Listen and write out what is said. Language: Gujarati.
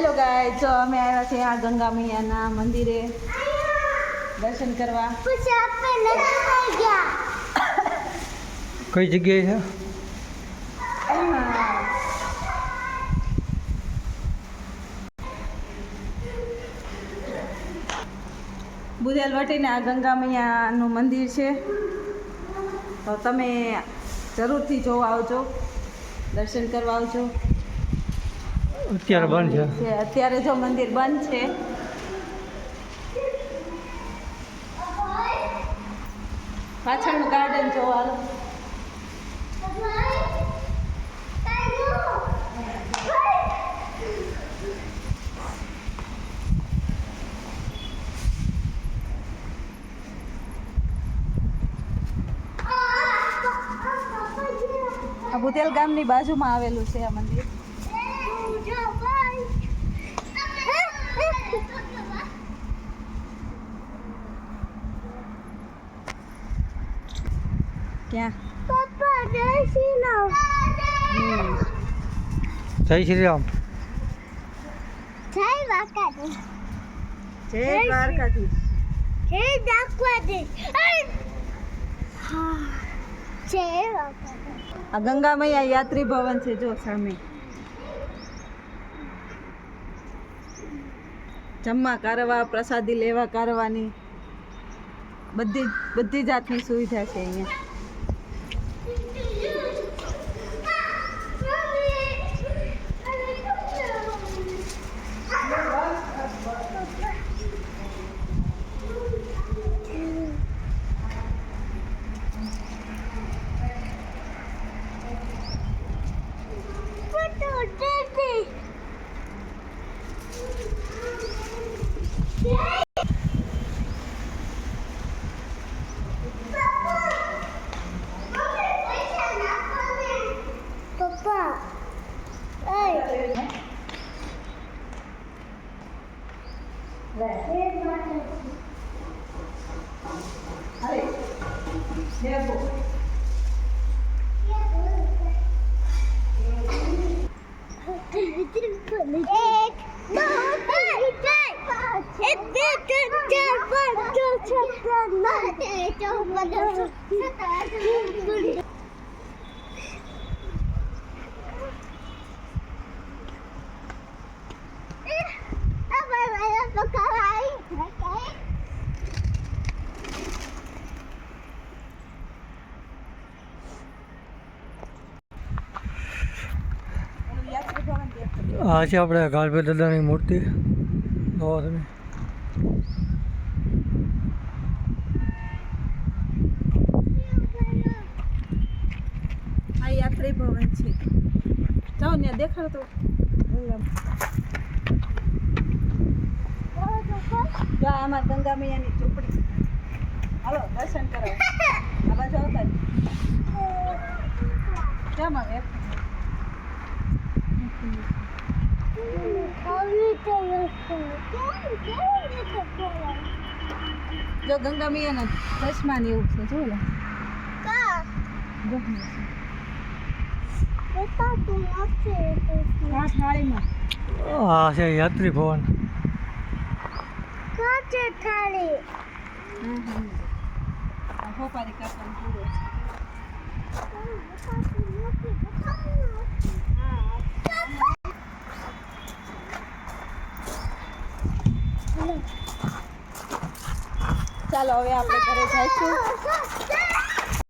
હેલો ગાઈસ, જો અમે આવ્યા છીએ આ ગંગા મૈયાના મંદિરે દર્શન કરવા. પછી આપણે નથી ગયા. કઈ જગ્યાએ છે? બુધેલ વટીને આ ગંગા મૈયાનું મંદિર છે, તો તમે જરૂરથી જોવા આવજો, દર્શન કરવા આવજો. અત્યારે બંધ છે. અત્યારે જો મંદિર બંધ છે. પાછળનું ગાર્ડન જોવા. આ બુધેલ ગામની બાજુમાં આવેલું છે આ મંદિર. ક્યાં પપ્પા જય શ્રી રામ. જય શ્રી રામ. જય દ્વારકાધીશ. જય દ્વારકાધીશ. જય દ્વારકાધીશ. હા, જય દ્વારકાધીશ. આ ગંગા મૈયા યાત્રી ભવન છે, જો સામે. જમવા કરવા, પ્રસાદી લેવા કરવાની બધી જાતની સુવિધા છે અહીંયા. આ છે આપણે ગાલભે દાદાની મૂર્તિ. જોવો તમે. આ યાત્રી ભવન છે. જાઓ ને દેખાડો તો. જો આ અમારા ગંગા મૈયાની ઝૂંપડી. હાલો દર્શન કરો. આ બાજુ આવતા જ. કેમ આવે? જો ગંગા મૈયાના ચશ્મા ને એવું છે, જો લે. આ થાળીમાં આ છે યાત્રી ભવન. આ હોપારી કાકાનો પૂરો છે. ચાલો હવે આપણે ઘરે જઈશું.